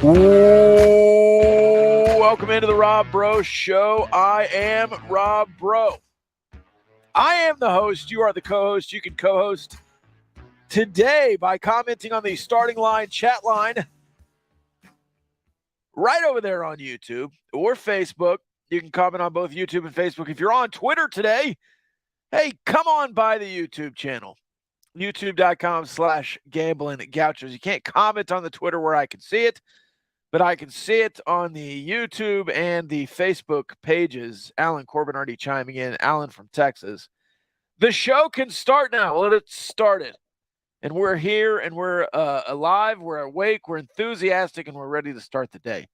Welcome into the Rob Bro Show. I am Rob Bro. I am the host. You are the co-host. You can co-host today by commenting on the starting line, chat line, right over there on YouTube or Facebook. You can comment on both YouTube and Facebook. If you're on Twitter today, hey, come on by the YouTube channel, youtube.com/gambling-gauchos. You can't comment on the Twitter where I can see it, but I can see it on the YouTube and the Facebook pages. Alan Corbin already chiming in. Alan from Texas. The show can start now. Let it started. And we're here, and we're alive, we're awake, we're enthusiastic, and we're ready to start the day.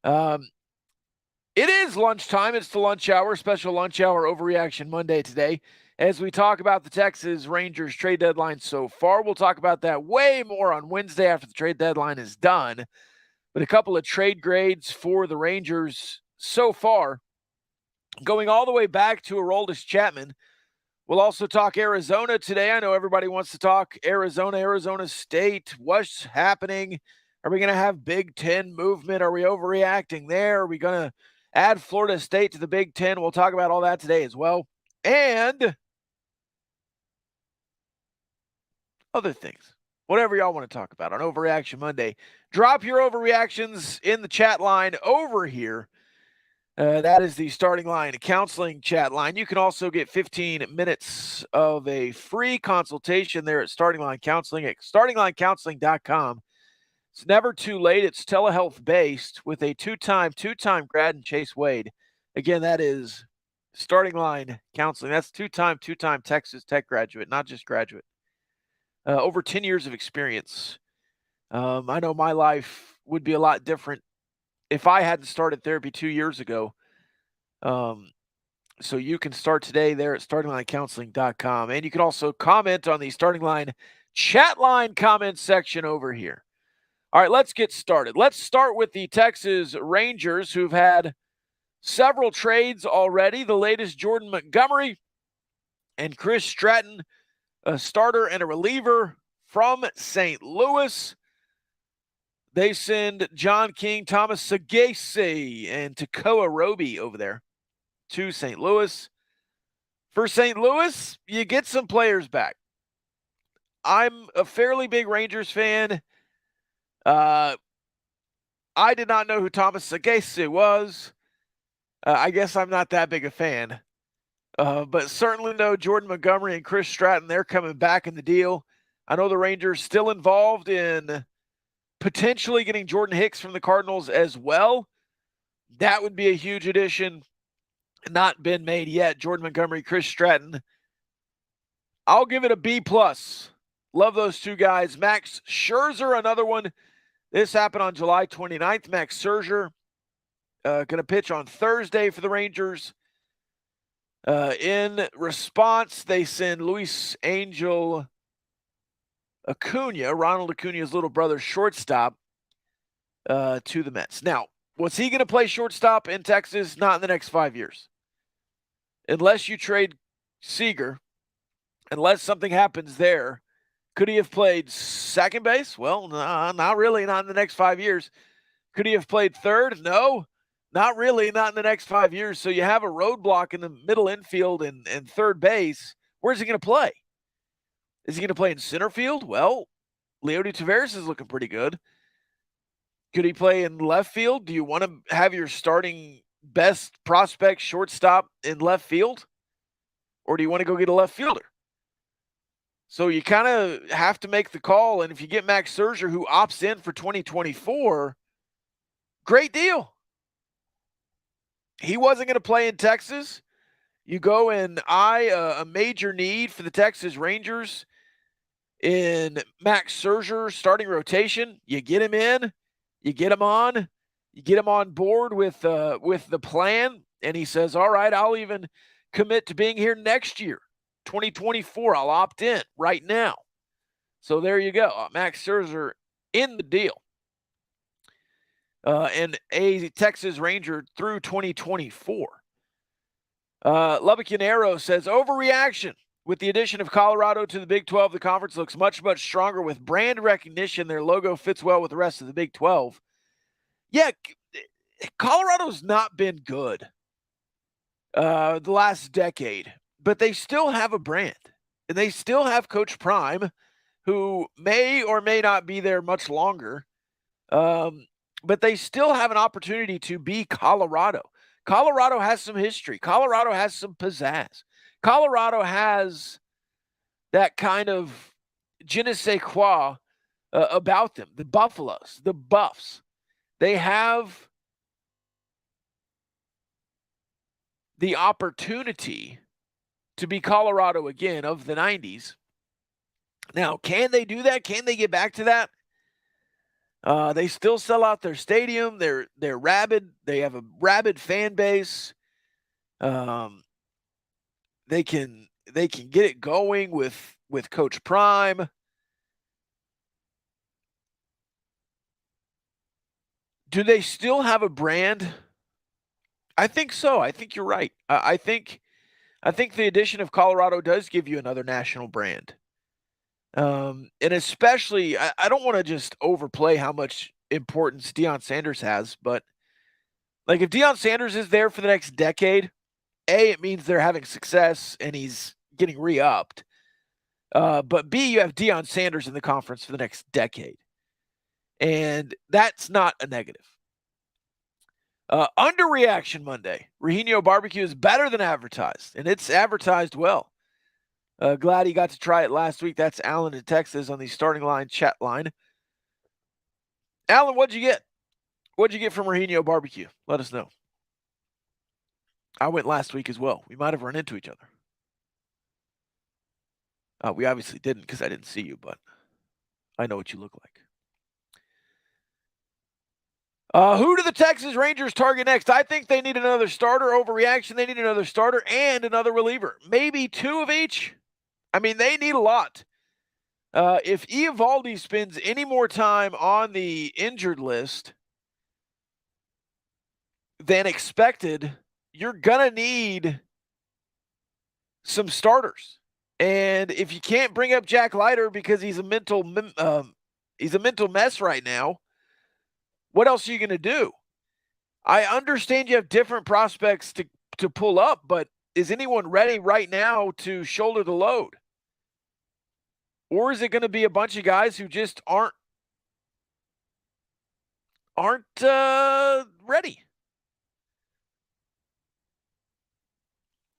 It is lunchtime. It's the lunch hour, special lunch hour Overreaction Monday today. As we talk about the Texas Rangers trade deadline so far, we'll talk about that way more on Wednesday after the trade deadline is done. But a couple of trade grades for the Rangers so far, going all the way back to Aroldis Chapman. We'll also talk Arizona today. I know everybody wants to talk Arizona State. What's happening? Are we going to have Big Ten movement? Are we overreacting there? Are we going to add Florida State to the Big Ten? We'll talk about all that today as well. And other things. Whatever y'all want to talk about on Overreaction Monday. Drop your overreactions in the chat line over here. That is the starting line counseling chat line. You can also get 15 minutes of a free consultation there at Starting Line Counseling at startinglinecounseling.com. It's never too late. It's telehealth based with a two-time grad in Chase Wade. Again, that is Starting Line Counseling. That's two-time Texas Tech graduate, not just graduate. Over 10 years of experience. I know my life would be a lot different if I hadn't started therapy 2 years ago. So you can start today there at startinglinecounseling.com. And you can also comment on the Starting Line chat line comment section over here. All right, let's get started. Let's start with the Texas Rangers, who've had several trades already. The latest, Jordan Montgomery and Chris Stratton, a starter and a reliever from St. Louis. They send John King, Thomas Sagase, and Takoa Roby over there to St. Louis. For St. Louis, you get some players back. I'm a fairly big Rangers fan. I did not know who Thomas Sagase was. I guess I'm not that big a fan. But certainly know Jordan Montgomery and Chris Stratton, they're coming back in the deal. I know the Rangers still involved in potentially getting Jordan Hicks from the Cardinals as well. That would be a huge addition. Not been made yet. Jordan Montgomery, Chris Stratton. I'll give it a B+. Love those two guys. Max Scherzer, another one. This happened on July 29th. Max Scherzer going to pitch on Thursday for the Rangers. In response, they send Luis Angel Acuna, Ronald Acuna's little brother, shortstop, to the Mets. Now, was he going to play shortstop in Texas? Not in the next 5 years. Unless you trade Seager, unless something happens there. Could he have played second base? Well, not really, not in the next 5 years. Could he have played third? No, not really, not in the next 5 years. So you have a roadblock in the middle infield and third base. Where's he going to play? Is he going to play in center field? Well, Leody Taveras is looking pretty good. Could he play in left field? Do you want to have your starting best prospect shortstop in left field? Or do you want to go get a left fielder? So you kind of have to make the call. And if you get Max Scherzer, who opts in for 2024, great deal. He wasn't going to play in Texas. You go and eye a major need for the Texas Rangers in Max Scherzer starting rotation. You get him in, you get him on board with the plan, and he says, all right, I'll even commit to being here next year, 2024. I'll opt in right now. So there you go. Max Scherzer in the deal. And a Texas Ranger through 2024. Lubbock Arrow says, overreaction. With the addition of Colorado to the Big 12, the conference looks much, much stronger with brand recognition. Their logo fits well with the rest of the Big 12. Yeah, Colorado's not been good the last decade, but they still have a brand. And they still have Coach Prime, who may or may not be there much longer. But they still have an opportunity to be Colorado. Colorado has some history. Colorado has some pizzazz. Colorado has that kind of je ne sais quoi about them. The Buffaloes, the Buffs. They have the opportunity to be Colorado again of the 90s. Now, can they do that? Can they get back to that? They still sell out their stadium. They're rabid. They have a rabid fan base. They can get it going with Coach Prime. Do they still have a brand? I think so. I think you're right. I think the addition of Colorado does give you another national brand. And especially, I don't want to just overplay how much importance Deion Sanders has, but like if Deion Sanders is there for the next decade, it means they're having success and he's getting re-upped. But B, you have Deion Sanders in the conference for the next decade. And that's not a negative. Underreaction Monday. Regenio Barbecue is better than advertised, and it's advertised well. Glad he got to try it last week. That's Alan in Texas on the starting line chat line. Alan, what'd you get? What'd you get from Regenio Barbecue? Let us know. I went last week as well. We might have run into each other. We obviously didn't because I didn't see you, but I know what you look like. Who do the Texas Rangers target next? I think they need another starter. Overreaction, they need another starter and another reliever. Maybe two of each. I mean, they need a lot. If Eovaldi spends any more time on the injured list than expected, you're going to need some starters. And if you can't bring up Jack Leiter because he's a mental mess right now, what else are you going to do? I understand you have different prospects to pull up, but is anyone ready right now to shoulder the load? Or is it going to be a bunch of guys who just aren't ready?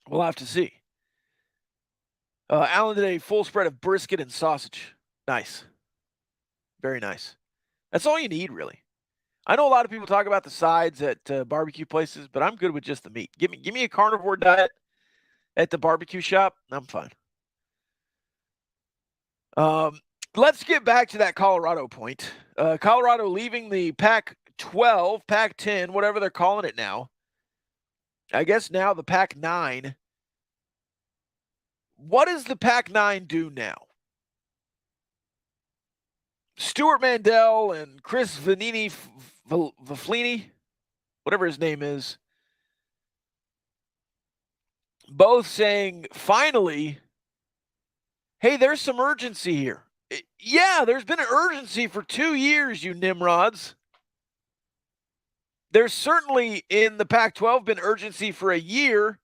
We'll have to see. Alan did a full spread of brisket and sausage. Nice. Very nice. That's all you need, really. I know a lot of people talk about the sides at barbecue places, but I'm good with just the meat. Give me a carnivore diet at the barbecue shop. I'm fine. Let's get back to that Colorado point. Colorado leaving the Pac-12, Pac-10, whatever they're calling it now. I guess now the Pac-9. What does the Pac-9 do now? Stuart Mandel and Chris Vaflini, whatever his name is, both saying, finally, hey, there's some urgency here. Yeah, there's been an urgency for 2 years, you nimrods. There's certainly in the Pac-12 been urgency for a year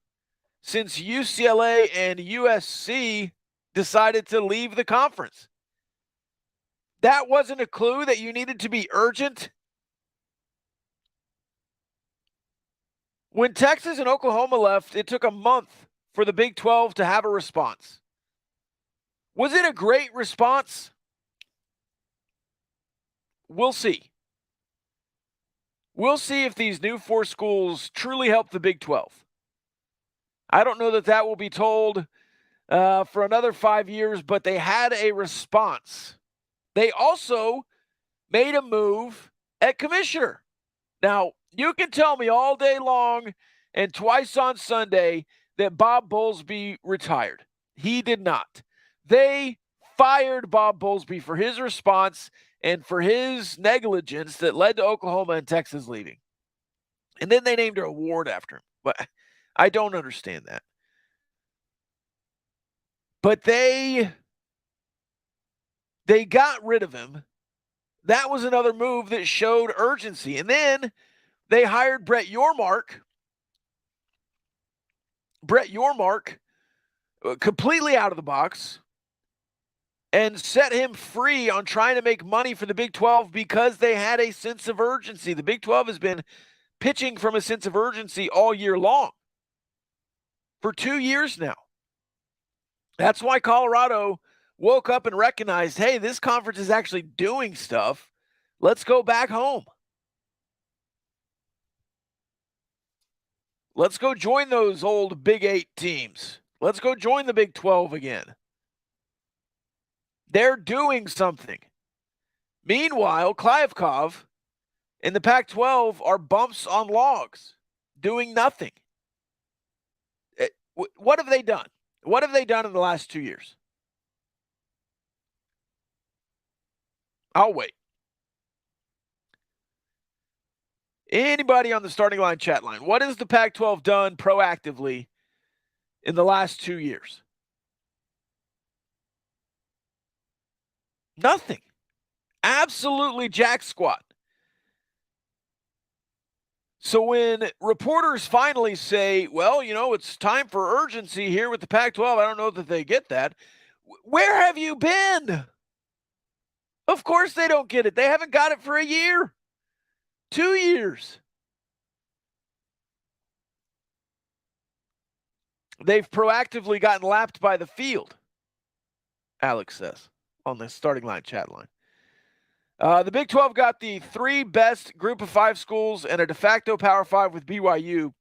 since UCLA and USC decided to leave the conference. That wasn't a clue that you needed to be urgent. When Texas and Oklahoma left, it took a month for the Big 12 to have a response. Was it a great response? We'll see. We'll see if these new 4 schools truly help the Big 12. I don't know that will be told for another 5 years, but they had a response. They also made a move at commissioner. Now, you can tell me all day long and twice on Sunday that Bob Bowlesby retired. He did not. They fired Bob Bowlesby for his response and for his negligence that led to Oklahoma and Texas leaving. And then they named an award after him. But I don't understand that. But they got rid of him That was another move that showed urgency. And then they hired Brett Yormark. Completely out of the box, and set him free on trying to make money for the Big 12 because they had a sense of urgency. The Big 12 has been pitching from a sense of urgency all year long, for 2 years now. That's why Colorado woke up and recognized, hey, this conference is actually doing stuff. Let's go back home. Let's go join those old Big 8 teams. Let's go join the Big 12 again. They're doing something. Meanwhile, Kliavkov and the Pac-12 are bumps on logs, doing nothing. What have they done? What have they done in the last 2 years? I'll wait. Anybody on the starting line chat line, what has the Pac-12 done proactively in the last 2 years? Nothing. Absolutely jack squat. So when reporters finally say, well, it's time for urgency here with the Pac-12, I don't know that they get that. Where have you been? Of course they don't get it. They haven't got it for a year, 2 years. They've proactively gotten lapped by the field, Alex says on the starting line chat line. The Big 12 got the 3 best group of 5 schools and a de facto Power 5 with BYU.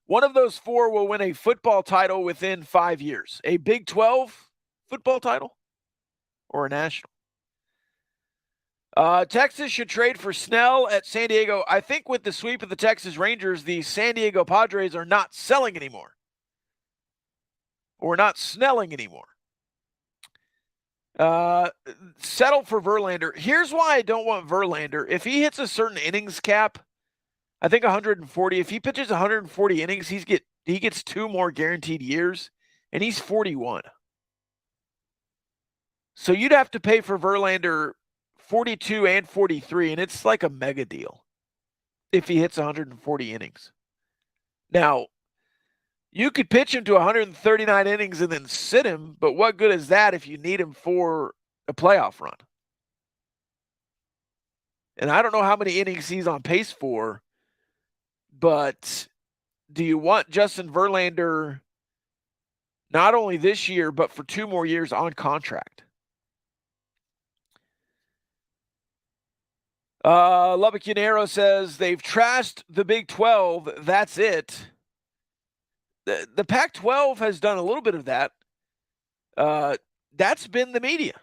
One of those 4 will win a football title within 5 years. A Big 12 football title or a national? Texas should trade for Snell at San Diego. I think with the sweep of the Texas Rangers, the San Diego Padres are not selling anymore. Or not Snelling anymore. Settle for Verlander. Here's why I don't want Verlander. If he hits a certain innings cap, I think 140. If he pitches 140 innings, he gets 2 more guaranteed years, and he's 41. So you'd have to pay for Verlander 42 and 43, and it's like a mega deal if he hits 140 innings. Now, you could pitch him to 139 innings and then sit him, but what good is that if you need him for a playoff run? And I don't know how many innings he's on pace for, but do you want Justin Verlander not only this year, but for 2 more years on contract? Lubbock Yanero says they've trashed the Big 12. That's it. The Pac-12 has done a little bit of that. That's been the media.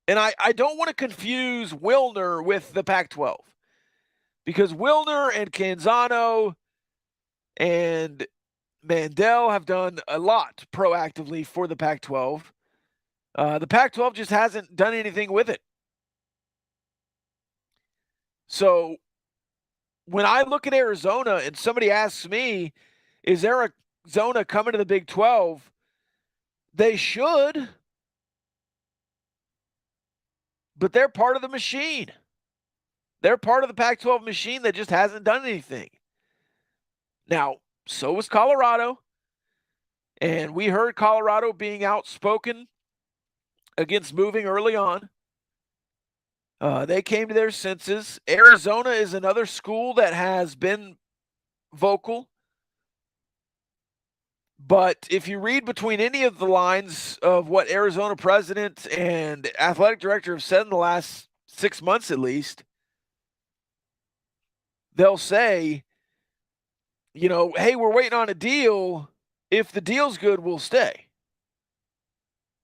And I don't want to confuse Wilner with the Pac-12, because Wilner and Canzano and Mandel have done a lot proactively for the Pac-12. The Pac-12 just hasn't done anything with it. So when I look at Arizona and somebody asks me, is Arizona coming to the Big 12? They should. But they're part of the machine. They're part of the Pac-12 machine that just hasn't done anything. Now, so was Colorado. And we heard Colorado being outspoken against moving early on. They came to their senses. Arizona is another school that has been vocal. But if you read between any of the lines of what Arizona president and athletic director have said in the last 6 months at least, they'll say, hey, we're waiting on a deal. If the deal's good, we'll stay.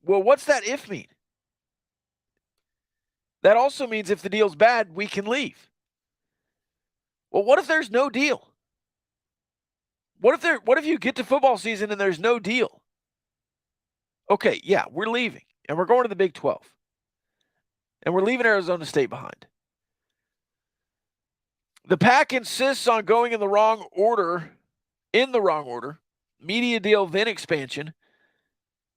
Well, what's that if mean? That also means if the deal's bad, we can leave. Well, what if there's no deal? What if you get to football season and there's no deal? Okay, yeah, we're leaving, and we're going to the Big 12. And we're leaving Arizona State behind. The Pac insists on going in the wrong order, media deal, then expansion.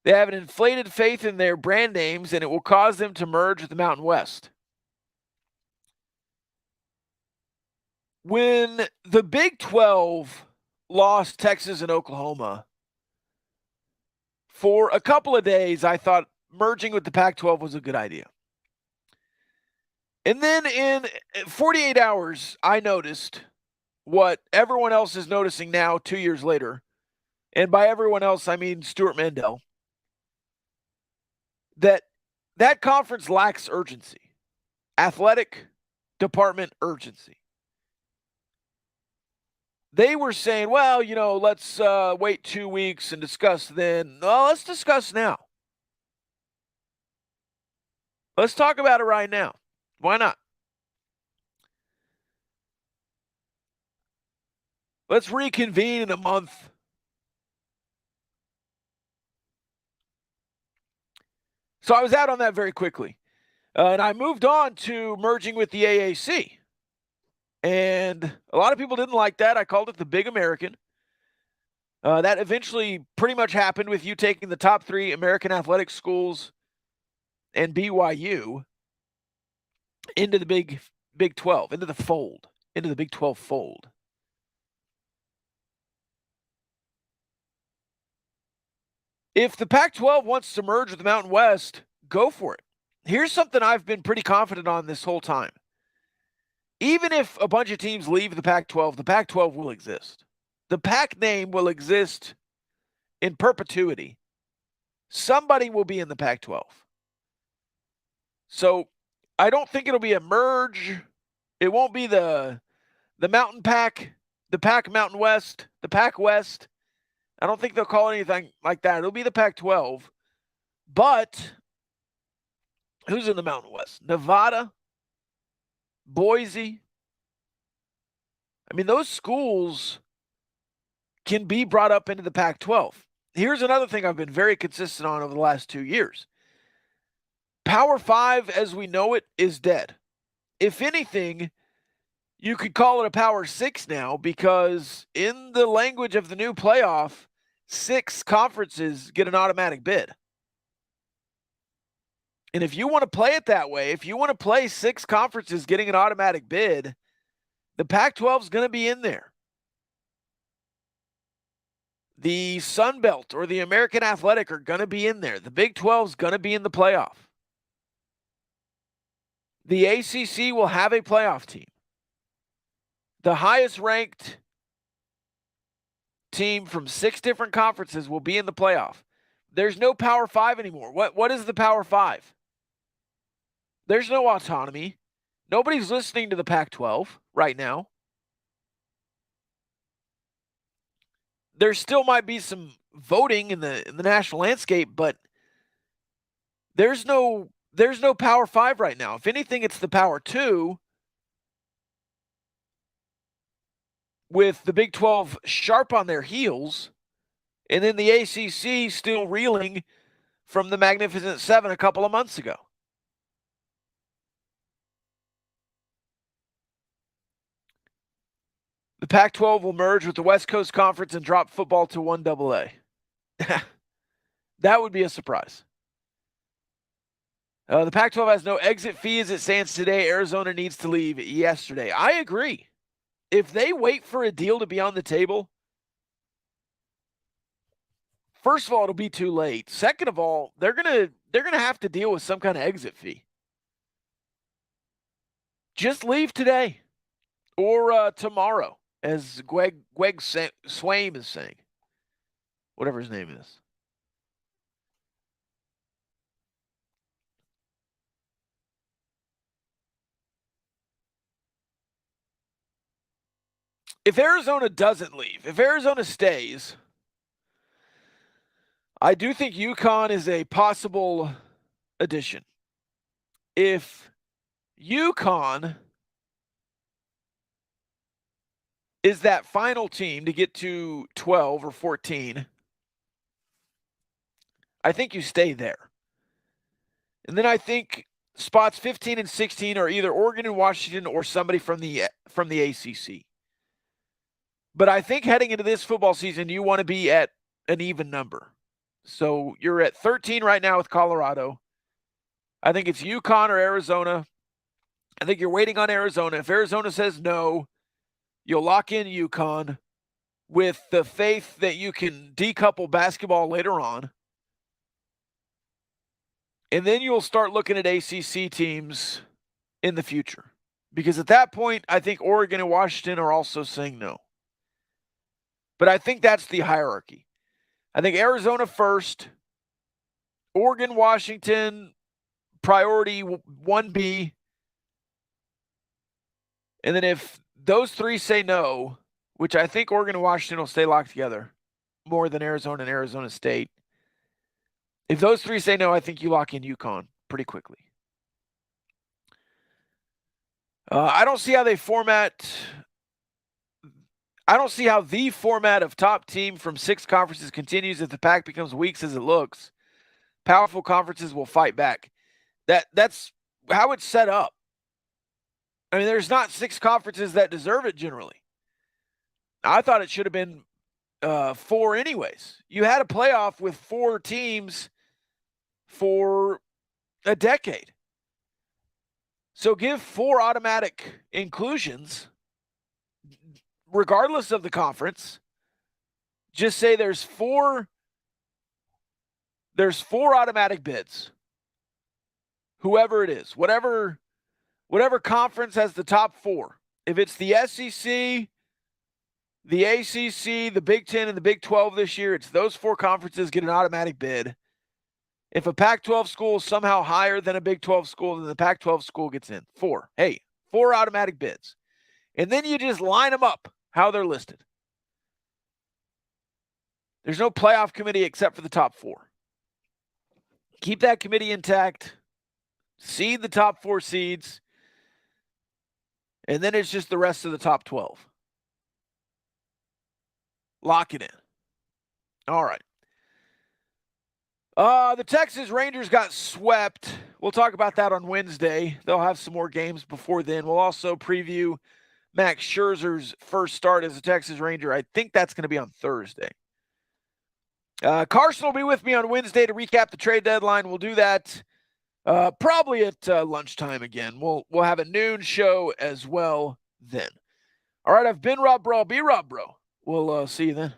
They have an inflated faith in their brand names, and it will cause them to merge with the Mountain West. When the Big 12 lost Texas and Oklahoma, for a couple of days, I thought merging with the Pac-12 was a good idea. And then in 48 hours, I noticed what everyone else is noticing now 2 years later. And by everyone else, I mean Stuart Mandel. That conference lacks urgency. Athletic department urgency. They were saying, well, let's wait 2 weeks and discuss then. No, let's discuss now. Let's talk about it right now. Why not? Let's reconvene in a month. So I was out on that very quickly. And I moved on to merging with the AAC. And a lot of people didn't like that. I called it the Big American. That eventually pretty much happened with you taking the top 3 American athletic schools and BYU into the Big 12, into the fold, into the Big 12 fold. If the Pac-12 wants to merge with the Mountain West, go for it. Here's something I've been pretty confident on this whole time. Even if a bunch of teams leave the Pac-12 will exist. The Pac name will exist in perpetuity. Somebody will be in the Pac-12. So I don't think it'll be a merge. It won't be the Mountain Pac, the Pac Mountain West, the Pac West. I don't think they'll call it anything like that. It'll be the Pac-12. But who's in the Mountain West? Nevada, Boise. I mean, those schools can be brought up into the Pac-12. Here's another thing I've been very consistent on over the last 2 years. Power 5, as we know it, is dead. If anything, you could call it a Power 6 now, because in the language of the new playoff, 6 conferences get an automatic bid. And if you want to play it that way, if you want to play 6 conferences getting an automatic bid, the Pac-12 is going to be in there. The Sun Belt or the American Athletic are going to be in there. The Big 12 is going to be in the playoff. The ACC will have a playoff team. The highest ranked team from 6 different conferences will be in the playoff. There's no Power 5 anymore. What is the Power 5? There's no autonomy. Nobody's listening to the Pac-12 right now. There still might be some voting in the national landscape, but there's no Power 5 right now. If anything, it's the Power 2, with the Big 12 sharp on their heels, and then the ACC still reeling from the Magnificent 7 a couple of months ago. The Pac-12 will merge with the West Coast Conference and drop football to 1AA. That would be a surprise. The Pac-12 has no exit fee as it stands today. Arizona needs to leave yesterday. I agree. If they wait for a deal to be on the table, first of all, it'll be too late. Second of all, they're gonna have to deal with some kind of exit fee. Just leave today or tomorrow, as Greg Swaim is saying. Whatever his name is. If Arizona doesn't leave, if Arizona stays, I do think UConn is a possible addition. If UConn is that final team to get to 12 or 14, I think you stay there. And then I think spots 15 and 16 are either Oregon and Washington or somebody from the ACC. But I think heading into this football season, you want to be at an even number. So you're at 13 right now with Colorado. I think it's UConn or Arizona. I think you're waiting on Arizona. If Arizona says no, you'll lock in UConn with the faith that you can decouple basketball later on. And then you'll start looking at ACC teams in the future. Because at that point, I think Oregon and Washington are also saying no. But I think that's the hierarchy. I think Arizona first, Oregon, Washington, priority 1B. And then if those three say no, which I think Oregon and Washington will stay locked together more than Arizona and Arizona State. If those three say no, I think you lock in UConn pretty quickly. I don't see how the format of top team from 6 conferences continues if the pack becomes weak as it looks. Powerful conferences will fight back. That's how it's set up. I mean, there's not 6 conferences that deserve it generally. I thought it should have been 4 anyways. You had a playoff with 4 teams for a decade. So give 4 automatic inclusions, regardless of the conference. Just say there's 4 automatic bids. Whoever it is, whatever conference has the top 4. If it's the SEC, the ACC, the Big 10, and the Big 12 this year, it's those 4 conferences get an automatic bid. If a Pac-12 school is somehow higher than a Big 12 school, then the Pac-12 school gets in. 4. Hey, 4 automatic bids. And then you just line them up how they're listed. There's no playoff committee except for the top 4. Keep that committee intact. Seed the top 4 seeds. And then it's just the rest of the top 12. Lock it in. All right. The Texas Rangers got swept. We'll talk about that on Wednesday. They'll have some more games before then. We'll also preview Max Scherzer's first start as a Texas Ranger. I think that's going to be on Thursday. Carson will be with me on Wednesday to recap the trade deadline. We'll do that probably at lunchtime again. We'll have a noon show as well then. All right, I've been Rob Bro. I'll be Rob Bro. We'll see you then.